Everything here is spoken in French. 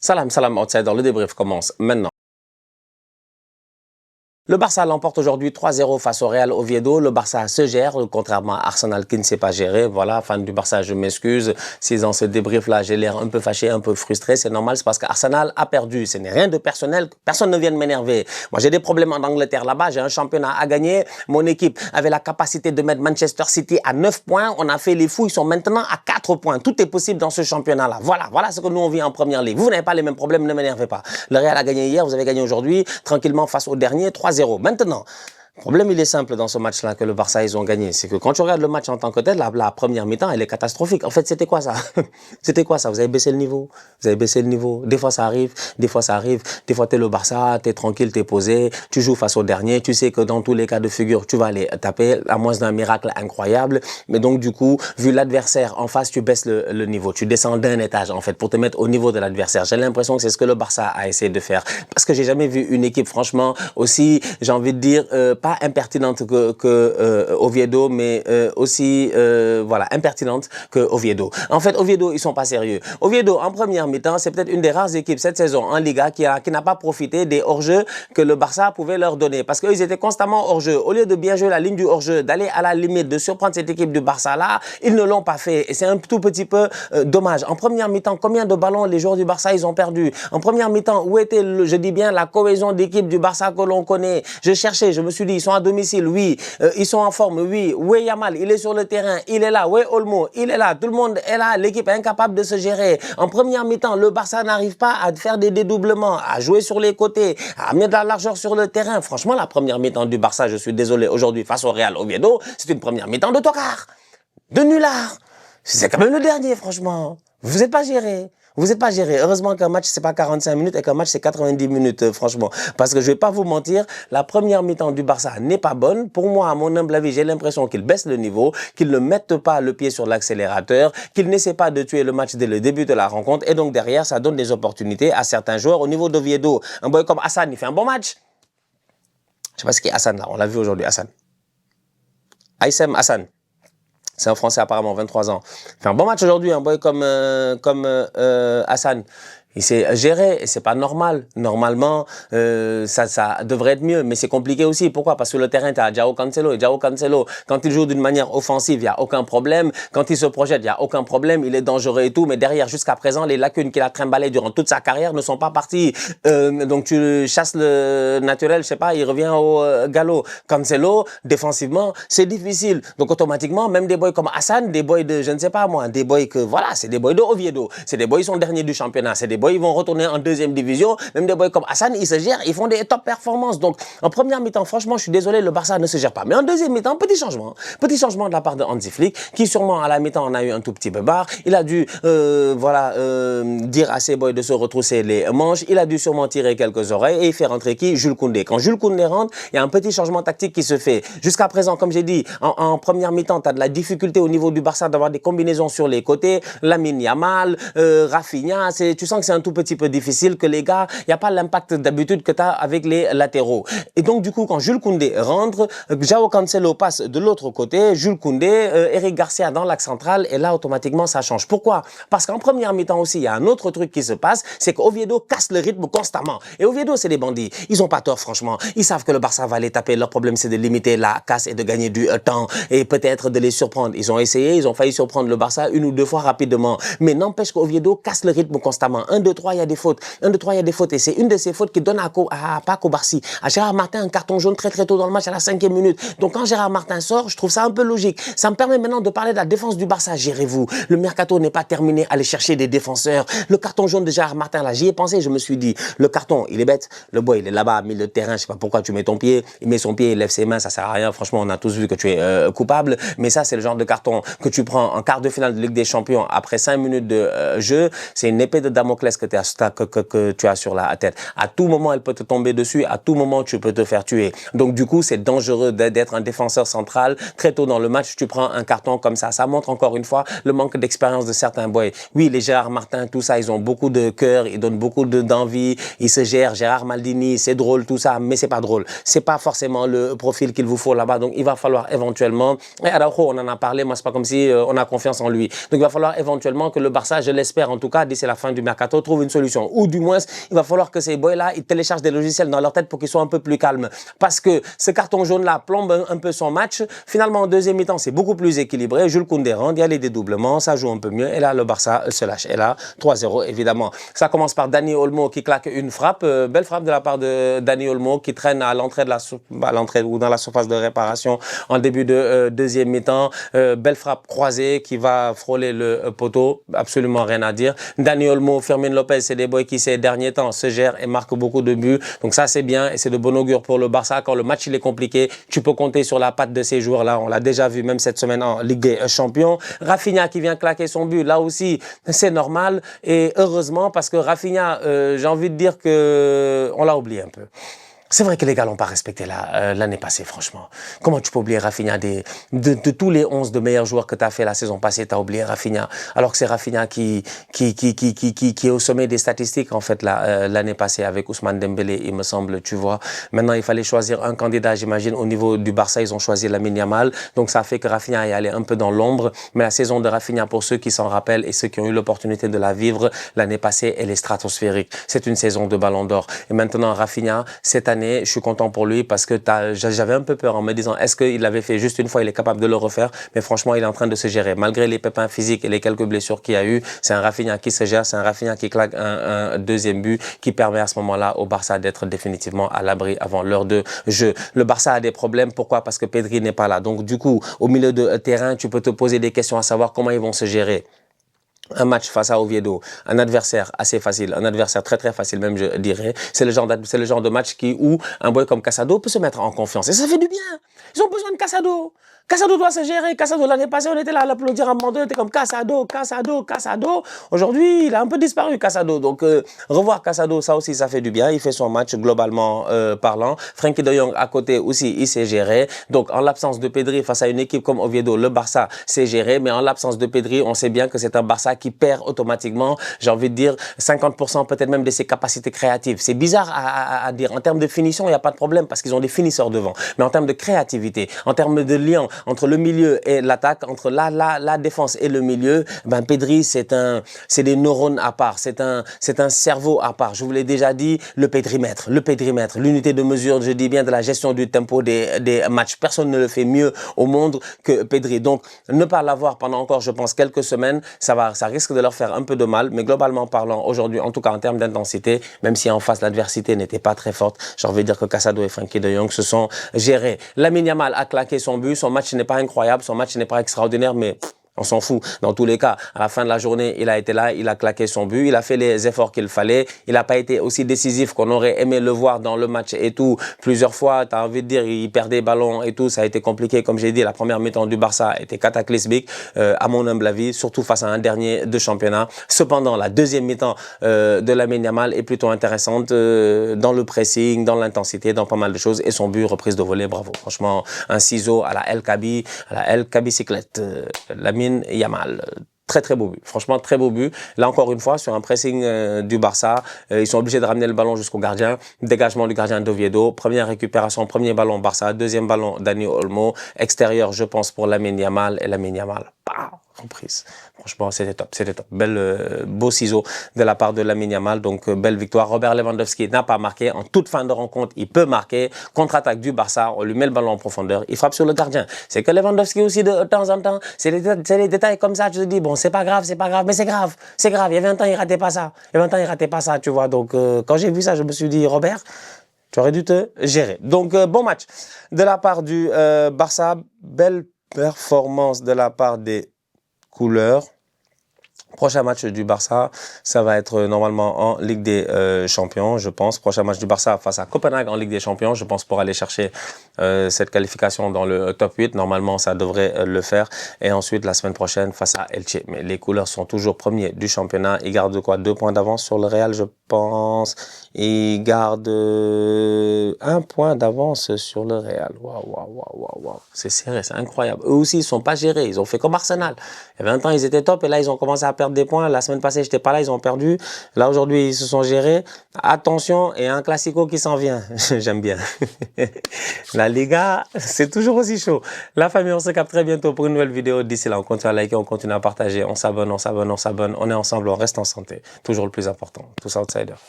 Salam, salam, outsider, le débrief commence maintenant. Le Barça l'emporte aujourd'hui 3-0 face au Real Oviedo. Le Barça se gère, contrairement à Arsenal qui ne s'est pas géré. Voilà, fan du Barça, je m'excuse. Si dans ce débrief-là, j'ai l'air un peu fâché, un peu frustré, c'est normal, c'est parce qu'Arsenal a perdu. Ce n'est rien de personnel, personne ne vient de m'énerver. Moi, j'ai des problèmes en Angleterre là-bas, j'ai un championnat à gagner. Mon équipe avait la capacité de mettre Manchester City à 9 points. On a fait les fous, ils sont maintenant à 4 points. Tout est possible dans ce championnat-là. Voilà ce que nous on vit en première ligue. Vous n'avez pas les mêmes problèmes, ne m'énervez pas. Le Real a gagné hier, vous avez gagné aujourd'hui, tranquillement face au dernier, 3-0. Maintenant, le problème, il est simple dans ce match-là que le Barça, ils ont gagné. C'est que quand tu regardes le match en tant que tel, la première mi-temps, elle est catastrophique. En fait, c'était quoi ça? C'était quoi ça? Vous avez baissé le niveau. Vous avez baissé le niveau. Des fois, ça arrive. Des fois, ça arrive. Des fois, t'es le Barça, t'es tranquille, t'es posé. Tu joues face au dernier. Tu sais que dans tous les cas de figure, tu vas aller taper, à moins d'un miracle incroyable. Mais donc, du coup, vu l'adversaire en face, tu baisses le niveau. Tu descends d'un étage, en fait, pour te mettre au niveau de l'adversaire. J'ai l'impression que c'est ce que le Barça a essayé de faire. Parce que j'ai jamais vu une équipe, franchement, aussi, j'ai envie de dire, pas impertinente que Oviedo, mais aussi voilà, impertinente que Oviedo. En fait, Oviedo, ils sont pas sérieux. Oviedo, en première mi-temps, c'est peut-être une des rares équipes cette saison en Liga qui n'a pas profité des hors-jeux que le Barça pouvait leur donner. Parce qu'ils étaient constamment hors-jeu. Au lieu de bien jouer la ligne du hors-jeu, d'aller à la limite, de surprendre cette équipe du Barça-là, ils ne l'ont pas fait. Et c'est un tout petit peu dommage. En première mi-temps, combien de ballons les joueurs du Barça, ils ont perdu? En première mi-temps, où était, je dis bien, la cohésion d'équipe du Barça que l'on connaît? Je cherchais, je me suis dit, ils sont à domicile, oui. Ils sont en forme, oui. Où est Yamal? Il est sur le terrain, il est là. Où est Olmo? Il est là. Tout le monde est là. L'équipe est incapable de se gérer. En première mi-temps, le Barça n'arrive pas à faire des dédoublements, à jouer sur les côtés, à mettre de la largeur sur le terrain. Franchement, la première mi-temps du Barça, je suis désolé, aujourd'hui, face au Real Oviedo, c'est une première mi-temps de tocard, de nulard. C'est quand même le dernier, franchement. Vous n'êtes pas géré. Vous n'êtes pas géré. Heureusement qu'un match, c'est pas 45 minutes et qu'un match, c'est 90 minutes, franchement. Parce que je vais pas vous mentir, la première mi-temps du Barça n'est pas bonne. Pour moi, à mon humble avis, j'ai l'impression qu'ils baissent le niveau, qu'ils ne mettent pas le pied sur l'accélérateur, qu'ils n'essaient pas de tuer le match dès le début de la rencontre. Et donc, derrière, ça donne des opportunités à certains joueurs. Au niveau d'Oviedo, un boy comme Hassan, il fait un bon match. Je sais pas ce qu'est Hassan, là. On l'a vu aujourd'hui, Hassan. Aïssem Hassan. C'est un Français apparemment, 23 ans. Il fait un bon match aujourd'hui, un boy comme Hassan. Il s'est géré et c'est pas normal. Normalement, ça devrait être mieux, mais c'est compliqué aussi. Pourquoi? Parce que le terrain, tu as João Cancelo. Et João Cancelo, quand il joue d'une manière offensive, il n'y a aucun problème. Quand il se projette, il n'y a aucun problème. Il est dangereux et tout. Mais derrière, jusqu'à présent, les lacunes qu'il a trimballées durant toute sa carrière ne sont pas parties. Donc tu chasses le naturel, je sais pas, il revient au galop. Cancelo, défensivement, c'est difficile. Donc automatiquement, même des boys comme Hassan, des boys de, je ne sais pas moi, des boys que, voilà, c'est des boys de Oviedo. C'est des boys qui sont derniers du championnat. C'est des boys, ils vont retourner en deuxième division. Même des boys comme Hassan, ils se gèrent, ils font des top performances. Donc, en première mi-temps, franchement, je suis désolé, le Barça ne se gère pas. Mais en deuxième mi-temps, petit changement. Petit changement de la part de Hansi Flick, qui sûrement, à la mi-temps, en a eu un tout petit peu barre. Il a dû, dire à ses boys de se retrousser les manches. Il a dû sûrement tirer quelques oreilles et il fait rentrer qui? Jules Koundé. Quand Jules Koundé rentre, il y a un petit changement tactique qui se fait. Jusqu'à présent, comme j'ai dit, en première mi-temps, tu as de la difficulté au niveau du Barça d'avoir des combinaisons sur les côtés. Lamine Yamal, Rafinha, tu sens que c'est un tout petit peu difficile, que les gars, il n'y a pas l'impact d'habitude que tu as avec les latéraux. Et donc, du coup, quand Jules Koundé rentre, João Cancelo passe de l'autre côté, Jules Koundé, Eric Garcia dans l'axe central, et là, automatiquement, ça change. Pourquoi? Parce qu'en première mi-temps aussi, il y a un autre truc qui se passe, c'est qu'Oviedo casse le rythme constamment. Et Oviedo, c'est des bandits. Ils ont pas tort, franchement. Ils savent que le Barça va les taper. Leur problème, c'est de limiter la casse et de gagner du temps et peut-être de les surprendre. Ils ont essayé, ils ont failli surprendre le Barça une ou deux fois rapidement. Mais n'empêche qu'Oviedo casse le rythme constamment. 1, 2, 3, il y a des fautes. 1, 2, 3, il y a des fautes. Et c'est une de ces fautes qui donne à Paco Barcy, à Gérard Martin, un carton jaune très tôt dans le match à la 5e minute. Donc quand Gérard Martin sort, je trouve ça un peu logique. Ça me permet maintenant de parler de la défense du Barça. Gérez-vous. Le mercato n'est pas terminé. Allez chercher des défenseurs. Le carton jaune de Gérard Martin, là, j'y ai pensé. Je me suis dit, le carton, il est bête. Le boy, il est là-bas, milieu de terrain. Je sais pas pourquoi tu mets ton pied. Il met son pied, il lève ses mains. Ça sert à rien. Franchement, on a tous vu que tu es coupable. Mais ça, c'est le genre de carton que tu prends en quart de finale de Ligue des Champions après 5 minutes de jeu. C'est une épée de Damoclès que tu as sur la tête. À tout moment, elle peut te tomber dessus. À tout moment, tu peux te faire tuer. Donc, du coup, c'est dangereux d'être un défenseur central. Très tôt dans le match, tu prends un carton comme ça. Ça montre encore une fois le manque d'expérience de certains boys. Oui, les Gérard Martin, tout ça, ils ont beaucoup de cœur. Ils donnent beaucoup d'envie. Ils se gèrent. Gérard Maldini, c'est drôle, tout ça. Mais c'est pas drôle. C'est pas forcément le profil qu'il vous faut là-bas. Donc, il va falloir éventuellement, et Araujo, on en a parlé. Moi, c'est pas comme si on a confiance en lui. Donc, il va falloir éventuellement que le Barça, je l'espère en tout cas, d'ici la fin du mercato, retrouvent une solution. Ou du moins, il va falloir que ces boys-là, ils téléchargent des logiciels dans leur tête pour qu'ils soient un peu plus calmes. Parce que ce carton jaune-là plombe un peu son match. Finalement, en deuxième mi-temps, c'est beaucoup plus équilibré. Jules Koundé rentre, il y a les dédoublements, ça joue un peu mieux. Et là, le Barça se lâche. Et là, 3-0, évidemment. Ça commence par Dani Olmo qui claque une frappe. Belle frappe de la part de Dani Olmo qui traîne à l'entrée ou dans la surface de réparation en début de deuxième mi-temps. Belle frappe croisée qui va frôler le poteau. Absolument rien à dire. Dani Olmo, Fermin Lopez, c'est des boys qui ces derniers temps se gèrent et marquent beaucoup de buts. Donc ça, c'est bien et c'est de bon augure pour le Barça. Quand le match il est compliqué, tu peux compter sur la patte de ces joueurs-là. On l'a déjà vu même cette semaine en Ligue des Champions. Rafinha qui vient claquer son but, là aussi, c'est normal. Et heureusement, parce que Rafinha, j'ai envie de dire que on l'a oublié un peu. C'est vrai que les gars l'ont pas respecté l'année passée, franchement. Comment tu peux oublier Rafinha de tous les 11 de meilleurs joueurs que tu as fait la saison passée, tu as oublié Rafinha. Alors que c'est Rafinha qui est au sommet des statistiques, en fait, l'année passée avec Ousmane Dembélé, il me semble, tu vois. Maintenant, il fallait choisir un candidat, j'imagine, au niveau du Barça, ils ont choisi Lamine Yamal. Donc, ça a fait que Rafinha est allé un peu dans l'ombre. Mais la saison de Rafinha, pour ceux qui s'en rappellent et ceux qui ont eu l'opportunité de la vivre l'année passée, elle est stratosphérique. C'est une saison de Ballon d'Or. Et maintenant, Rafinha, cette année, je suis content pour lui parce que j'avais un peu peur en me disant est-ce qu'il l'avait fait juste une fois, il est capable de le refaire, mais franchement il est en train de se gérer malgré les pépins physiques et les quelques blessures qu'il y a eu. C'est un Rafinha qui se gère, c'est un Rafinha qui claque un deuxième but qui permet à ce moment-là au Barça d'être définitivement à l'abri avant l'heure de jeu. Le Barça a des problèmes, pourquoi? Parce que Pedri n'est pas là, donc du coup au milieu de terrain tu peux te poser des questions à savoir comment ils vont se gérer. Un match face à Oviedo, un adversaire assez facile, un adversaire très très facile même je dirais. C'est le genre de match où un boy comme Casado peut se mettre en confiance. Et ça fait du bien. Ils ont besoin de Casado. Casado doit se gérer. Casado, l'année passée, on était là à l'applaudir à un moment donné. On était comme Casado, Casado, Casado. Aujourd'hui, il a un peu disparu, Casado. Donc, revoir Casado, ça aussi, ça fait du bien. Il fait son match globalement parlant. Frenkie de Jong à côté aussi, il s'est géré. Donc, en l'absence de Pedri face à une équipe comme Oviedo, le Barça s'est géré. Mais en l'absence de Pedri, on sait bien que c'est un Barça qui perd automatiquement, j'ai envie de dire, 50% peut-être même de ses capacités créatives. C'est bizarre à dire. En termes de finition, il n'y a pas de problème parce qu'ils ont des finisseurs devant. Mais en termes de créativité, en termes de lien entre le milieu et l'attaque, entre la défense et le milieu, ben Pedri, c'est des neurones à part, c'est un cerveau à part. Je vous l'ai déjà dit, le pédrimètre, l'unité de mesure, je dis bien de la gestion du tempo des matchs. Personne ne le fait mieux au monde que Pedri. Donc, ne pas l'avoir pendant encore, je pense, quelques semaines, ça risque de leur faire un peu de mal. Mais globalement parlant, aujourd'hui, en tout cas en termes d'intensité, même si en face l'adversité n'était pas très forte, j'ai envie de dire que Casado et Frenkie de Jong se sont gérés. Lamine Yamal a claqué son but, son match n'est pas incroyable, son match n'est pas extraordinaire, mais on s'en fout. Dans tous les cas, à la fin de la journée, il a été là, il a claqué son but, il a fait les efforts qu'il fallait. Il n'a pas été aussi décisif qu'on aurait aimé le voir dans le match et tout. Plusieurs fois, tu as envie de dire, il perd des ballons et tout. Ça a été compliqué. Comme j'ai dit, la première mi-temps du Barça était cataclysmique, à mon humble avis, surtout face à un dernier de championnat. Cependant, la deuxième mi-temps de Lamine Yamal est plutôt intéressante dans le pressing, dans l'intensité, dans pas mal de choses. Et son but, reprise de volée, bravo. Franchement, un ciseau à la El Kabi cyclette. Lamine Yamal. Très très beau but, franchement très beau but. Là encore une fois sur un pressing du Barça, ils sont obligés de ramener le ballon jusqu'au gardien. Dégagement du gardien d'Oviedo, première récupération, premier ballon Barça, deuxième ballon Dani Olmo, extérieur je pense pour Lamine Yamal et Lamine Yamal. Reprise. Franchement, c'était top, c'était top. Beau ciseau de la part de Lamine Yamal, donc belle victoire. Robert Lewandowski n'a pas marqué. En toute fin de rencontre, il peut marquer. Contre-attaque du Barça, on lui met le ballon en profondeur, il frappe sur le gardien. C'est que Lewandowski aussi, de temps en temps, c'est les détails comme ça, tu te dis, bon, c'est pas grave, mais c'est grave. C'est grave, il y a 20 ans, il ratait pas ça. Tu vois. Donc, quand j'ai vu ça, je me suis dit, Robert, tu aurais dû te gérer. Donc, bon match de la part du Barça. Belle performance de la part des couleurs. Prochain match du Barça, ça va être normalement en Ligue des Champions, je pense. Prochain match du Barça face à Copenhague en Ligue des Champions, je pense, pour aller chercher cette qualification dans le top 8. Normalement, ça devrait le faire. Et ensuite, la semaine prochaine, face à Elche. Mais les couleurs sont toujours premiers du championnat. Ils gardent quoi? 2 points d'avance sur le Real, je pense. Ils gardent 1 point d'avance sur le Real. Waouh. C'est serré, c'est incroyable. Eux aussi, ils sont pas gérés. Ils ont fait comme Arsenal. Il y a 20 ans, ils étaient top et là, ils ont commencé à perdre perdre des points. La semaine passée, j'étais pas là, ils ont perdu. Là, aujourd'hui, ils se sont gérés. Attention, et un classico qui s'en vient. J'aime bien. La Liga, c'est toujours aussi chaud. La famille, on se capte très bientôt pour une nouvelle vidéo. D'ici là, on continue à liker, on continue à partager, on s'abonne, on s'abonne, on s'abonne. On est ensemble, on reste en santé. Toujours le plus important. Tous outsiders.